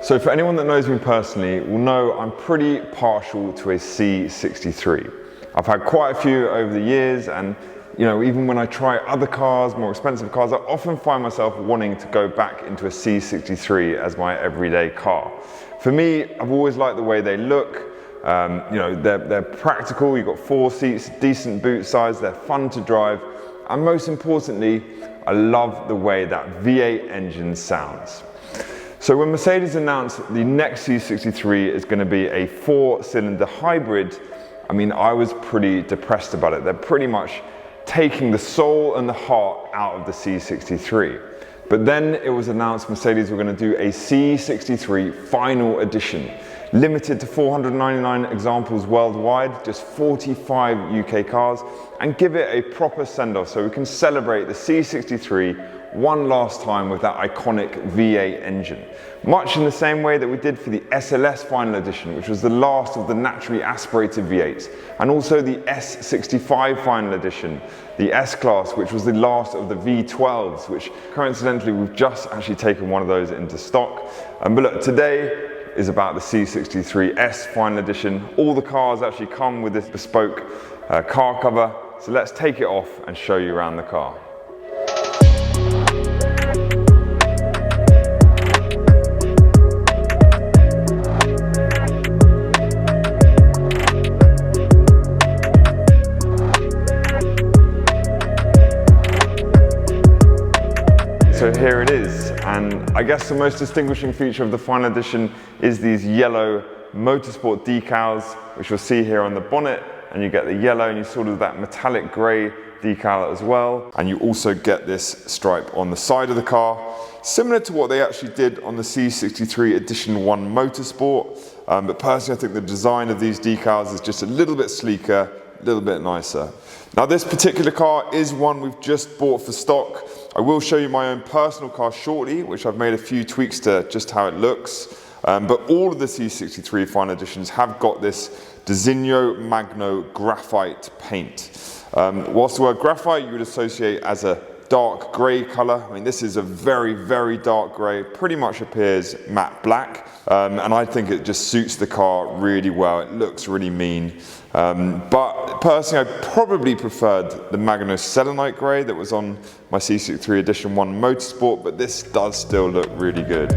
So for anyone that knows me personally will know I'm pretty partial to a C63. I've had quite a few over the years, and even when I try other cars, more expensive cars, I often find myself wanting to go back into a C63 as my everyday car. For me, I've always liked the way they look. They're practical, you've got 4 seats, decent boot size, they're fun to drive, and most importantly, I love the way that V8 engine sounds. So when Mercedes announced the next C63 is going to be a 4-cylinder hybrid, I was pretty depressed about it. They're pretty much taking the soul and the heart out of the C63. But then it was announced Mercedes were going to do a C63 Final Edition, limited to 499 examples worldwide, just 45 UK cars, and give it a proper send-off so we can celebrate the C63 one last time with that iconic V8 engine. Much in the same way that we did for the SLS Final Edition, which was the last of the naturally aspirated V8s, and also the S65 Final Edition, the S-Class, which was the last of the V12s, which coincidentally we've just actually taken one of those into stock. But look, today is about the C63 S Final Edition. All the cars actually come with this bespoke car cover, so let's take it off and show you around the car. So here it is, and I guess the most distinguishing feature of the Final Edition is these yellow motorsport decals, which you'll see here on the bonnet, and you get the yellow and you sort of that metallic grey decal as well, and you also get this stripe on the side of the car, similar to what they actually did on the C63 Edition 1 Motorsport, but personally I think the design of these decals is just a little bit sleeker, a little bit nicer. Now this particular car is one we've just bought for stock. I will show you my own personal car shortly, which I've made a few tweaks to just how it looks. But all of the C63 Final Editions have got this Designo Magno graphite paint. Whilst the word graphite you would associate as a dark grey colour, this is a very, very dark grey, pretty much appears matte black, and I think it just suits the car really well. It looks really mean. But personally, I probably preferred the Magno Selenite grey that was on my C63 Edition 1 Motorsport, but this does still look really good.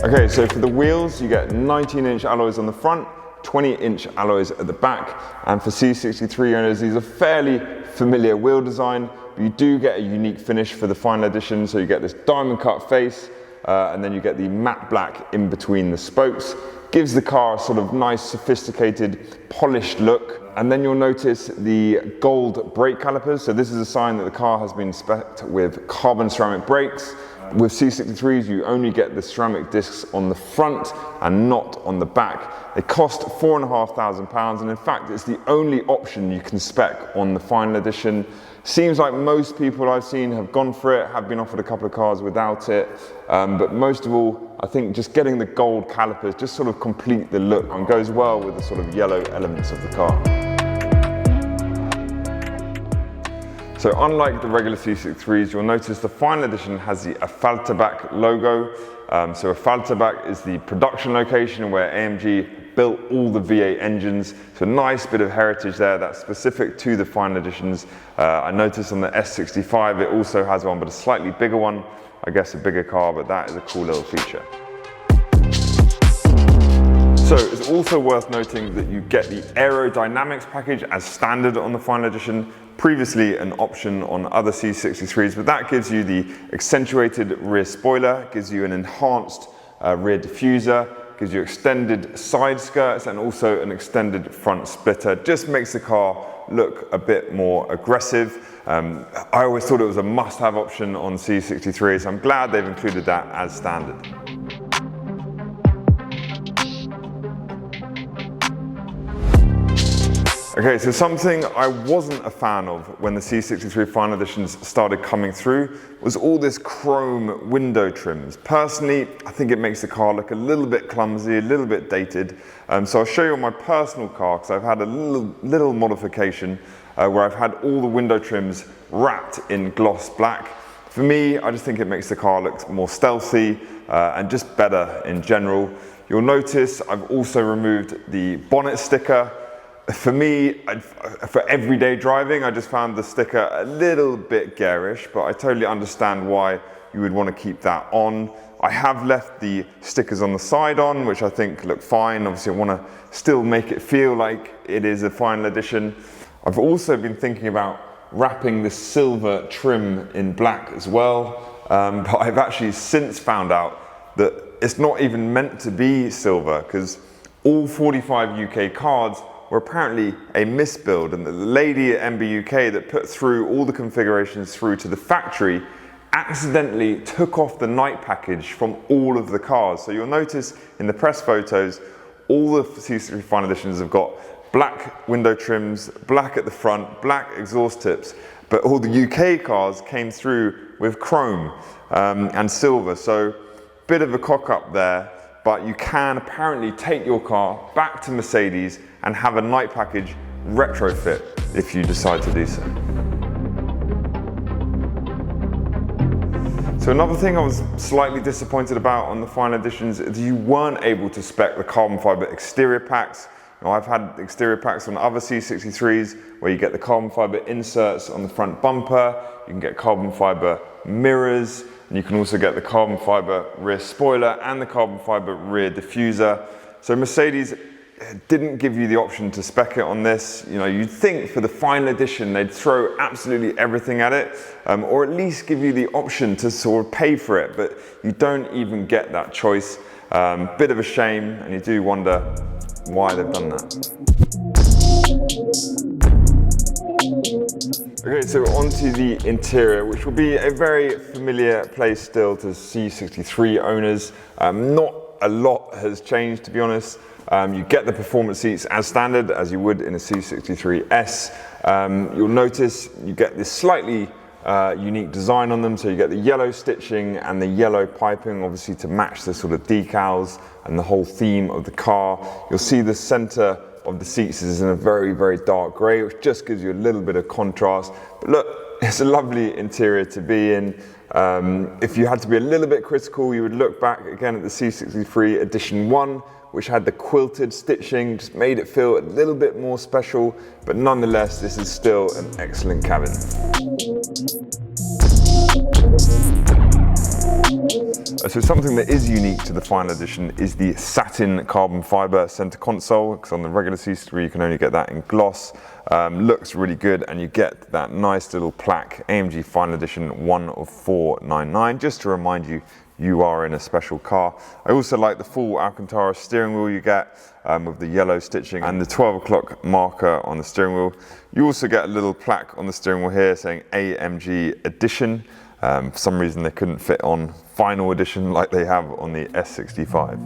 Okay, so for the wheels, you get 19-inch alloys on the front, 20-inch alloys at the back, and for C63 owners, these are fairly familiar wheel design, but you do get a unique finish for the Final Edition, so you get this diamond cut face, and then you get the matte black in between the spokes. Gives the car a sort of nice, sophisticated, polished look. And then you'll notice the gold brake calipers. So this is a sign that the car has been spec'd with carbon ceramic brakes. With C63s, you only get the ceramic discs on the front and not on the back. They cost £4,500, and in fact, it's the only option you can spec on the Final Edition. Seems like most people I've seen have gone for it, have been offered a couple of cars without it, but most of all, I think just getting the gold calipers just sort of complete the look and goes well with the sort of yellow elements of the car. So unlike the regular C63s, you'll notice the Final Edition has the Affalterbach logo. So Affalterbach is the production location where AMG built all the V8 engines. So a nice bit of heritage there that's specific to the Final Editions. I noticed on the S65 it also has one, but a slightly bigger one. I guess a bigger car, but that is a cool little feature. So it's also worth noting that you get the aerodynamics package as standard on the Final Edition, previously an option on other C63s, but that gives you the accentuated rear spoiler, gives you an enhanced rear diffuser, gives you extended side skirts and also an extended front splitter. Just makes the car look a bit more aggressive. I always thought it was a must-have option on C63, so I'm glad they've included that as standard. Okay, so something I wasn't a fan of when the C63 Final Editions started coming through was all this chrome window trims. Personally, I think it makes the car look a little bit clumsy, a little bit dated. So I'll show you on my personal car, because I've had a little modification where I've had all the window trims wrapped in gloss black. For me, I just think it makes the car look more stealthy and just better in general. You'll notice I've also removed the bonnet sticker. For me, for everyday driving, I just found the sticker a little bit garish, but I totally understand why you would want to keep that on. I have left the stickers on the side on, which I think look fine. Obviously, I want to still make it feel like it is a final edition. I've also been thinking about wrapping the silver trim in black as well, but I've actually since found out that it's not even meant to be silver, because all 45 UK cards were apparently a misbuild, and the lady at MB UK that put through all the configurations through to the factory accidentally took off the night package from all of the cars. So you'll notice in the press photos, all the C63 Final Editions have got black window trims, black at the front, black exhaust tips, but all the UK cars came through with chrome and silver. So bit of a cock up there, but you can apparently take your car back to Mercedes and have a night package retrofit if you decide to do so. So another thing I was slightly disappointed about on the Final Editions is you weren't able to spec the carbon fiber exterior packs. Now, I've had exterior packs on other C63s where you get the carbon fiber inserts on the front bumper, you can get carbon fiber mirrors, and you can also get the carbon fiber rear spoiler and the carbon fiber rear diffuser. So Mercedes didn't give you the option to spec it on this. You know, you'd think for the Final Edition they'd throw absolutely everything at it, or at least give you the option to sort of pay for it, but you don't even get that choice. Bit of a shame, and you do wonder why they've done that. Okay, so onto the interior, which will be a very familiar place still to C63 owners. Not a lot has changed, to be honest. You get the performance seats as standard, as you would in a C63S. You'll notice you get this slightly unique design on them, so you get the yellow stitching and the yellow piping, obviously to match the sort of decals and the whole theme of the car. You'll see the center of the seats is in a very, very dark grey, which just gives you a little bit of contrast. But look, it's a lovely interior to be in. If you had to be a little bit critical, you would look back again at the C63 Edition 1, which had the quilted stitching, just made it feel a little bit more special, but nonetheless, this is still an excellent cabin. So something that is unique to the Final Edition is the satin carbon fiber center console, because on the regular C63 you can only get that in gloss. Looks really good, and you get that nice little plaque, AMG Final Edition 1 of 499, just to remind you you are in a special car. I also like the full Alcantara steering wheel you get with the yellow stitching and the 12 o'clock marker on the steering wheel. You also get a little plaque on the steering wheel here saying AMG Edition. For some reason they couldn't fit on Final Edition like they have on the S65.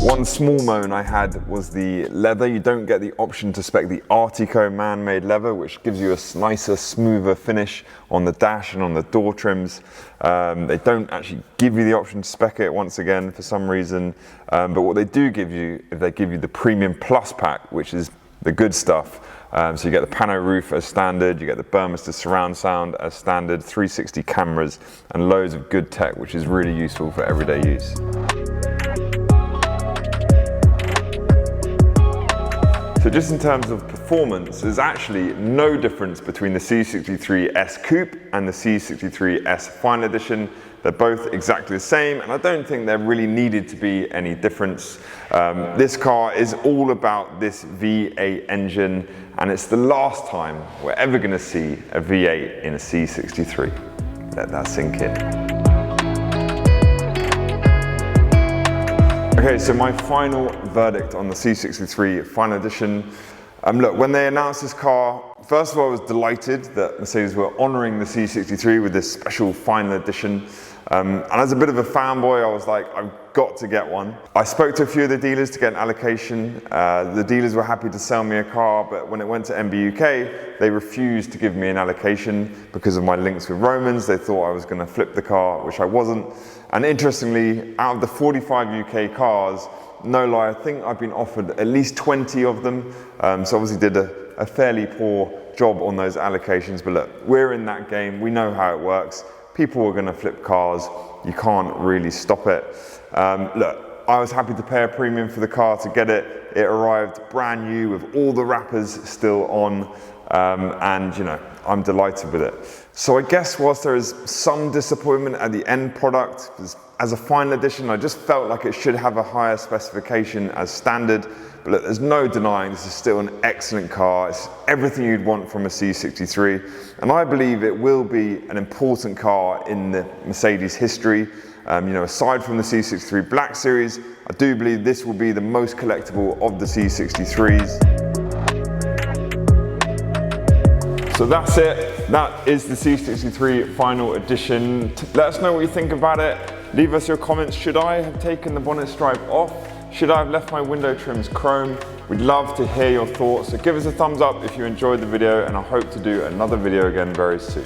One small moan I had was the leather. You don't get the option to spec the Artico man-made leather, which gives you a nicer, smoother finish on the dash and on the door trims. They don't actually give you the option to spec it once again for some reason. But what they do give you is they give you the Premium Plus pack, which is the good stuff. So you get the pano roof as standard, you get the Burmester surround sound as standard, 360 cameras, and loads of good tech, which is really useful for everyday use. So just in terms of performance, there's actually no difference between the C63S Coupe and the C63S Final Edition. They're both exactly the same, and I don't think there really needed to be any difference. This car is all about this V8 engine, and it's the last time we're ever going to see a V8 in a C63. Let that sink in. Okay, so my final verdict on the C63 Final Edition. Look, when they announced this car, first of all, I was delighted that Mercedes were honouring the C63 with this special Final Edition. And as a bit of a fanboy, I was like, I've got to get one. I spoke to a few of the dealers to get an allocation. The dealers were happy to sell me a car, but when it went to MB UK, they refused to give me an allocation because of my links with Romans. They thought I was going to flip the car, which I wasn't. And interestingly, out of the 45 UK cars, no lie, I think I've been offered at least 20 of them. So obviously did a fairly poor job on those allocations, but look, we're in that game, we know how it works. People are gonna flip cars, you can't really stop it. Look, I was happy to pay a premium for the car to get it. It arrived brand new with all the wrappers still on, and you know, I'm delighted with it. So I guess whilst there is some disappointment at the end product, as a final edition, I just felt like it should have a higher specification as standard. But look, there's no denying this is still an excellent car. It's everything you'd want from a C63. And I believe it will be an important car in the Mercedes history. You know, aside from the C63 Black Series, I do believe this will be the most collectible of the C63s. So that's it. That is the C63 Final Edition. Let us know what you think about it. Leave us your comments. Should I have taken the bonnet stripe off? Should I have left my window trims chrome? We'd love to hear your thoughts. So give us a thumbs up if you enjoyed the video, and I hope to do another video again very soon.